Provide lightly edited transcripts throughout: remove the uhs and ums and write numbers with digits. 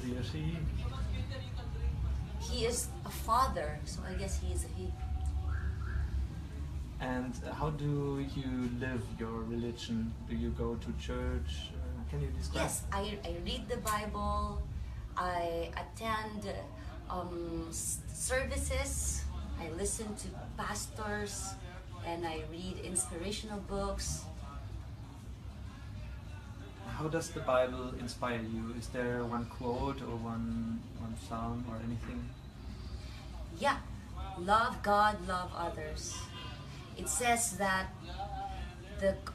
he or she? He is a father, so I guess he is a he. And how do you live your religion? Do you go to church? Can you describe? Yes, I read the Bible, I attend services, I listen to pastors, and I read inspirational books. How does the Bible inspire you? Is there one quote or one psalm or anything? Yeah, love God, love others. It says that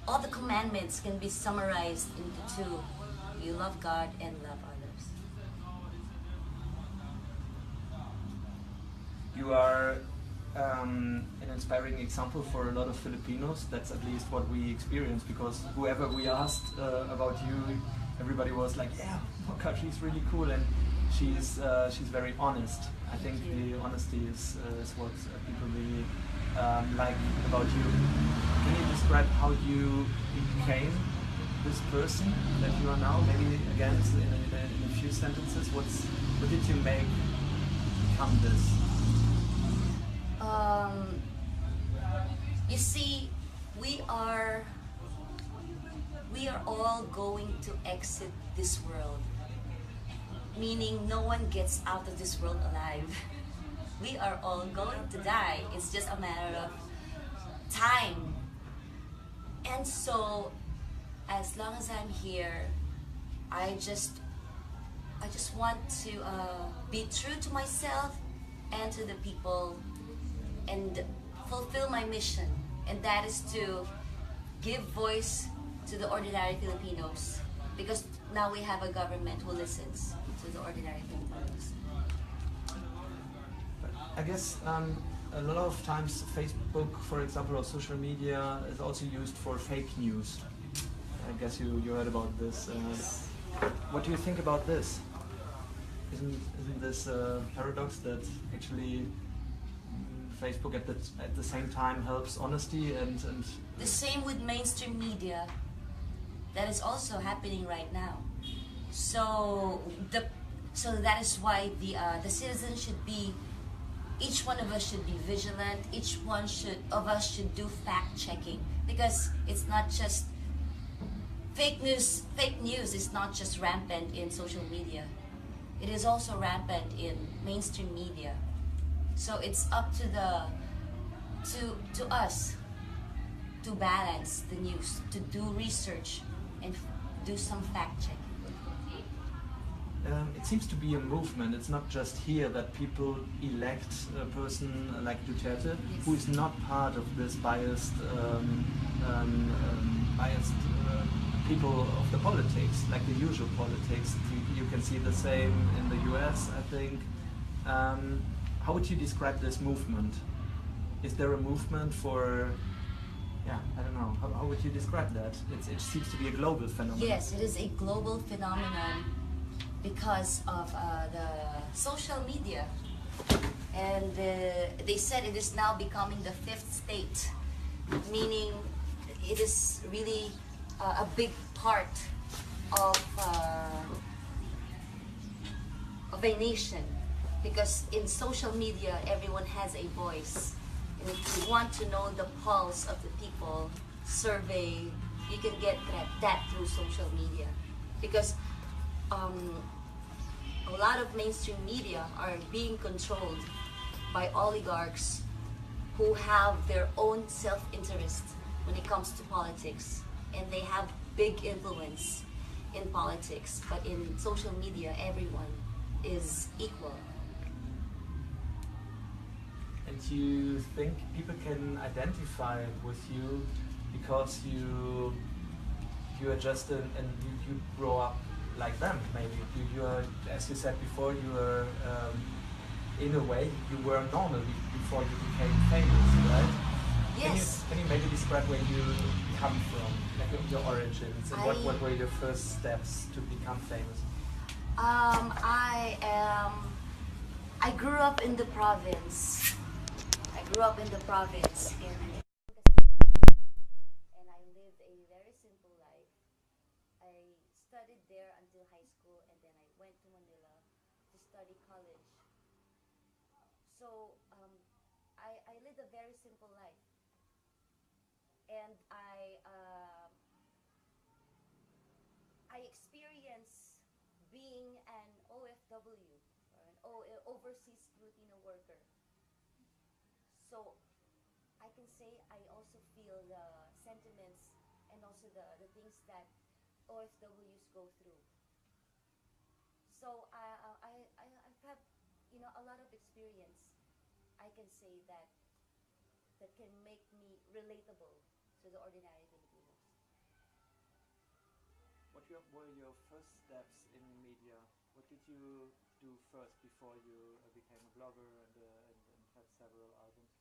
all the commandments can be summarized into two. You love God and love others. You are an inspiring example for a lot of Filipinos. That's at least what we experience, because whoever we asked about you, everybody was like, yeah, Mocha, she's really cool, and she's very honest. I think the honesty is what people really like about you. Can you describe how you became this person that you are now? Maybe again in a few sentences. What did you make become this? You see, we are all going to exit this world, meaning no one gets out of this world alive. We are all going to die. It's just a matter of time. And so, as long as I'm here, I just want to be true to myself and to the people and fulfill my mission, and that is to give voice to the ordinary Filipinos, because now we have a government who listens to the ordinary Filipinos. I guess a lot of times Facebook, for example, or social media is also used for fake news. I guess you heard about this. What do you think about this? Isn't this a paradox that actually Facebook at the same time helps honesty and the same with mainstream media? That is also happening right now. So that is why the citizens should be. Each one of us should be vigilant. Each one of us should do fact checking, because it's not just fake news. Fake news is not just rampant in social media. It is also rampant in mainstream media. So it's up to us to balance the news, to do research and do some fact checking. It seems to be a movement. It's not just here that people elect a person like Duterte, yes, who is not part of this biased people of the politics, like the usual politics. You can see the same in the US, I think. How would you describe this movement? Is there a movement for, yeah, I don't know, how would you describe that? It seems to be a global phenomenon. Yes, it is a global phenomenon because of the social media. And they said it is now becoming the fifth state, meaning it is really a big part of a nation, because in social media everyone has a voice, and if you want to know the pulse of the people, survey, you can get that through social media, because a lot of mainstream media are being controlled by oligarchs who have their own self-interest when it comes to politics, and they have big influence in politics, but in social media everyone is equal. And you think people can identify with you because you are just and you grow up like them, maybe. You are, as you said before, you were in a way you were normal before you became famous, right? Yes. Can you maybe describe where you come from, like your origins, and what were your first steps to become famous? I grew up in the province. And I lived a very simple life. I studied there until high school, and then I went to Manila study college. So I lived a very simple life, and I experienced being an OFW, or an overseas Filipino worker. So I can say I also feel the sentiments and also the things that OFWs go through. So I've had, a lot of experience. I can say that can make me relatable to the ordinary Filipinos. What were your first steps in media? What did you do first before you became a blogger and had several albums?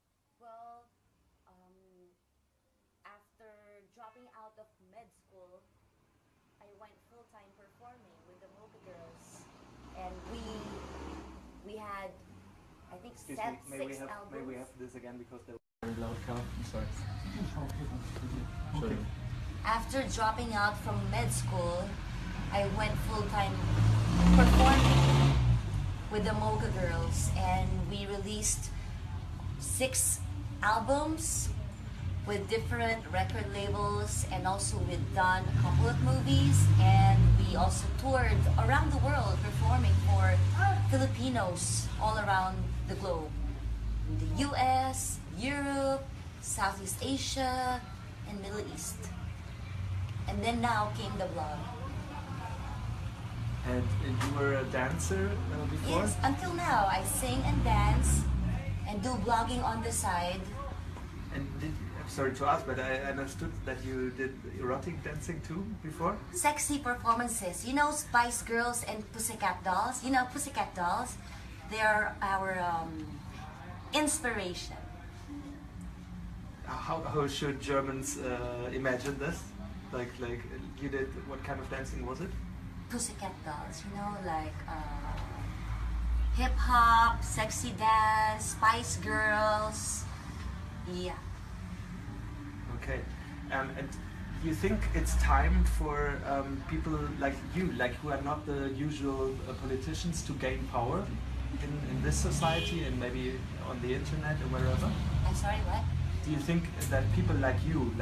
Well, after dropping out of med school, I went full-time performing with the MOCHA girls, and we had, I think, Excuse me, six albums. May we have this again because they were very loud car? I'm sorry. Okay. After dropping out from med school, I went full-time performing with the MOCHA girls, and we released 6 albums with different record labels, and also we've done a couple of movies, and we also toured around the world performing for Filipinos all around the globe. In the US, Europe, Southeast Asia, and Middle East. And then now came the blog. And you were a dancer before? Yes, until now I sing and dance and do blogging on the side. And I'm sorry to ask, but I understood that you did erotic dancing too before? Sexy performances. You know Spice Girls and Pussycat Dolls? You know Pussycat Dolls? They're our inspiration. How should Germans imagine this? Like you did, what kind of dancing was it? Pussycat Dolls, like hip-hop, sexy dance, Spice Girls. Yeah. Okay. And you think it's time for people like you, who are not the usual politicians, to gain power in this society and maybe on the internet or wherever? I'm sorry, what? Do you think that people like you,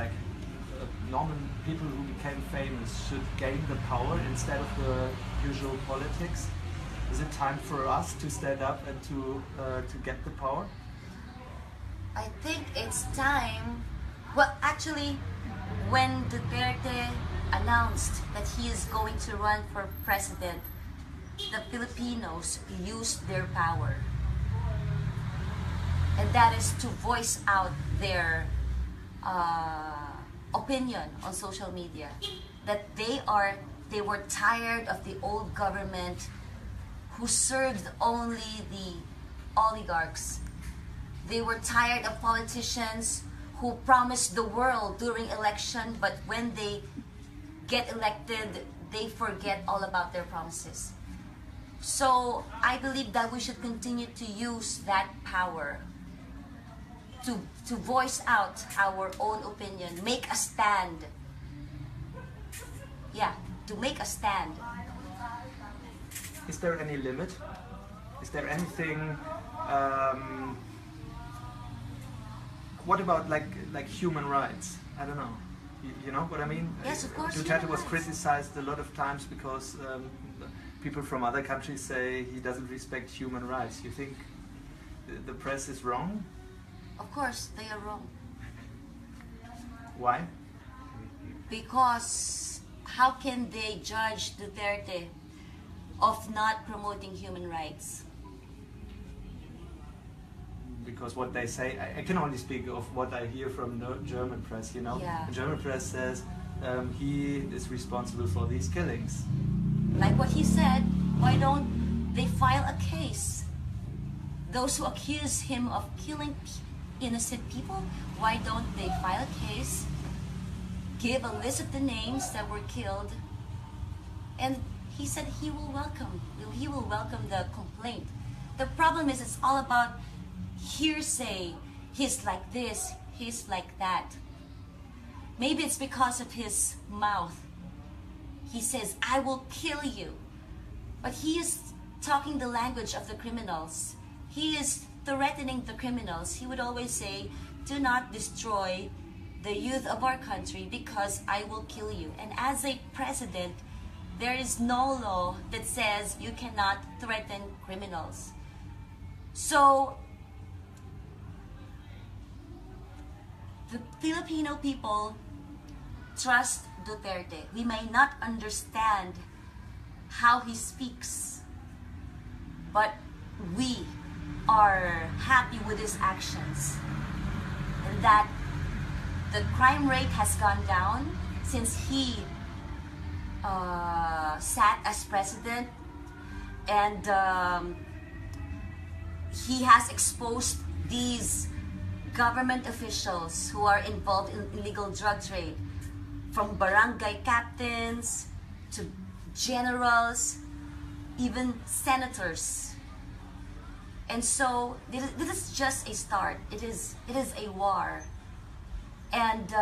normal people who became famous, should gain the power instead of the usual politics? Is it time for us to stand up and to get the power? I think it's time. Well, actually, when Duterte announced that he is going to run for president, the Filipinos used their power. And that is to voice out their opinion on social media. That they were tired of the old government who served only the oligarchs. They were tired of politicians who promised the world during election, but when they get elected, they forget all about their promises. So I believe that we should continue to use that power to voice out our own opinion, make a stand. Yeah, to make a stand. Is there any limit? Is there anything? What about like human rights? I don't know. You know what I mean? Yes, of course. Duterte was criticized a lot of times because people from other countries say he doesn't respect human rights. You think the press is wrong? Of course, they are wrong. Why? Because how can they judge Duterte of not promoting human rights? Because what they say, I can only speak of what I hear from the German press, Yeah. The German press says he is responsible for these killings. Like what he said, why don't they file a case? Those who accuse him of killing innocent people, why don't they file a case, give a list of the names that were killed, and he said he will welcome the complaint. The problem is it's all about hearsay. He's like this, he's like that. Maybe it's because of his mouth. He says, I will kill you. But he is talking the language of the criminals. He is threatening the criminals. He would always say, do not destroy the youth of our country because I will kill you. And as a president, there is no law that says you cannot threaten criminals. So the Filipino people trust Duterte. We may not understand how he speaks, but we are happy with his actions, and that the crime rate has gone down since he sat as president, and he has exposed these government officials who are involved in illegal drug trade, from barangay captains to generals, even senators. And so this is just a start. It is a war, and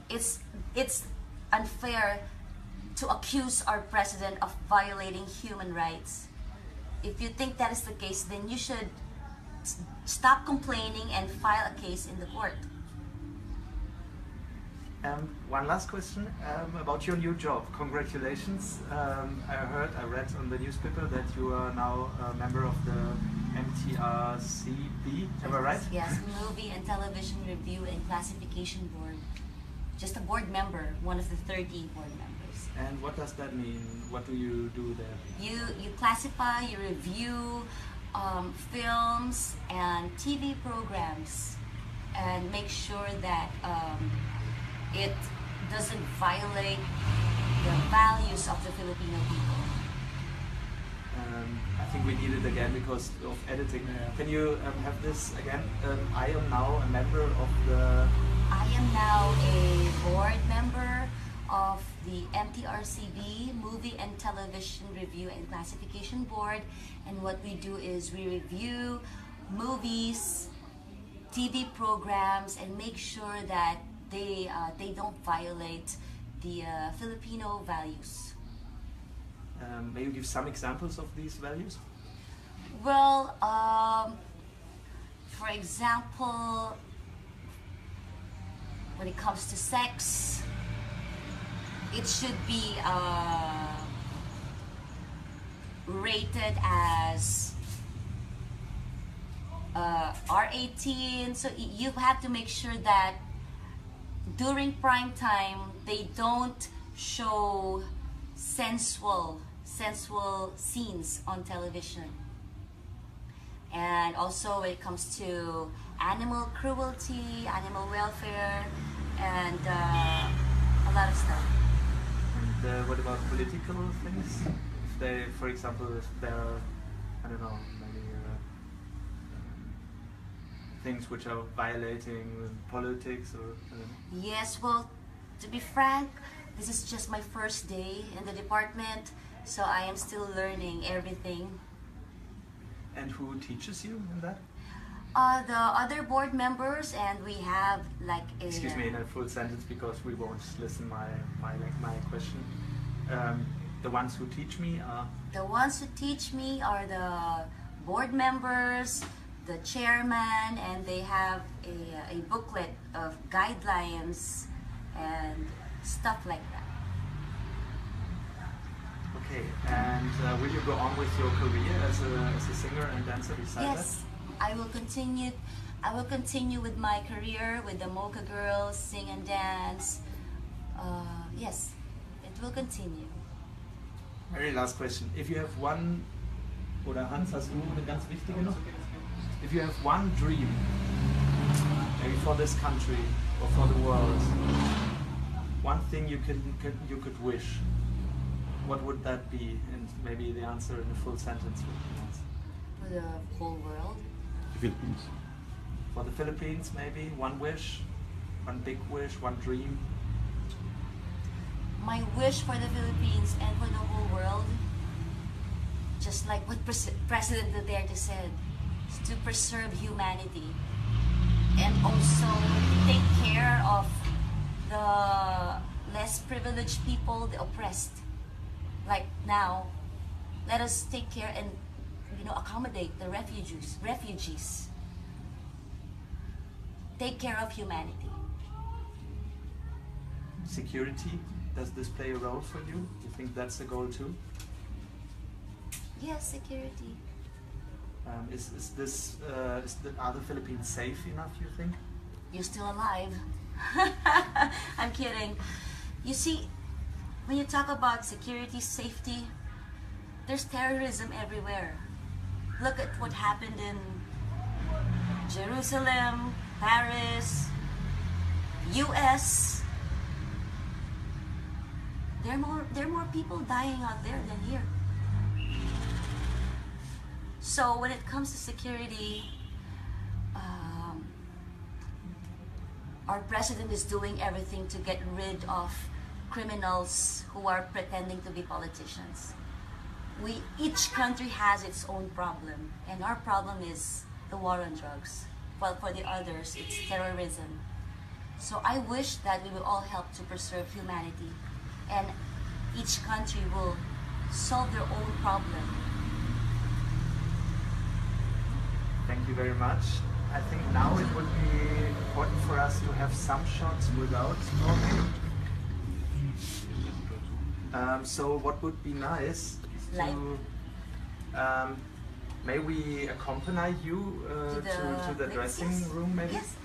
it's unfair to accuse our president of violating human rights. If you think that is the case, then you should stop complaining and file a case in the court. One last question about your new job. Congratulations. I read on the newspaper that you are now a member of the MTRCB. Am I right? Yes, Movie and Television Review and Classification Board. Just a board member, one of the 30 board members. And what does that mean? What do you do there? You classify, you review films and TV programs, and make sure that it doesn't violate the values of the Filipino people. I think we need it again because of editing. Can you have this again? I am now a member of the... I am now a board member of the MTRCB, Movie and Television Review and Classification Board. And what we do is we review movies, TV programs, and make sure that they don't violate the Filipino values. May you give some examples of these values? Well, for example, when it comes to sex, it should be rated as R18. So you have to make sure that during prime time they don't show sensual scenes on television. And also when it comes to animal cruelty, animal welfare, and a lot of stuff. And what about political things? If they, for example, if there are, I don't know, maybe things which are violating politics or... Yes, well, to be frank, this is just my first day in the department, so I am still learning everything. And who teaches you in that? The other board members, and we have like a... Excuse me in a full sentence because we won't listen my question. The ones who teach me are... The ones who teach me are the board members, the chairman, and they have a booklet of guidelines and stuff like that. Okay, and will you go on with your career as a singer and dancer beside that? Yes, I will continue. I will continue with my career with the MOCHA girls, sing and dance. Yes, it will continue. Very last question. If you have one, oder Hans, hast du eine ganz wichtige noch? If you have one dream, maybe for this country or for the world, one thing you could wish, what would that be? And maybe the answer in a full sentence would be yes. For the whole world? The Philippines. For the Philippines, maybe one wish, one big wish, one dream. My wish for the Philippines and for the whole world, just like what President Duterte said, is to preserve humanity and also take care of the less privileged people, the oppressed. Like now, Let us take care and, you know, accommodate the refugees. Take care of humanity. Security, does this play a role for you? You think that's a goal too? Yes, security. Are the Philippines safe enough, you think? You're still alive. I'm kidding. You see, when you talk about security, safety, there's terrorism everywhere. Look at what happened in Jerusalem, Paris, US. There are more people dying out there than here. So when it comes to security, our president is doing everything to get rid of criminals who are pretending to be politicians. Each country has its own problem, and our problem is the war on drugs. While for the others, it's terrorism. So I wish that we will all help to preserve humanity, and each country will solve their own problem. Thank you very much. I think now it would be important for us to have some shots without talking. So what would be nice to, may we accompany you to the dressing room maybe? Yes.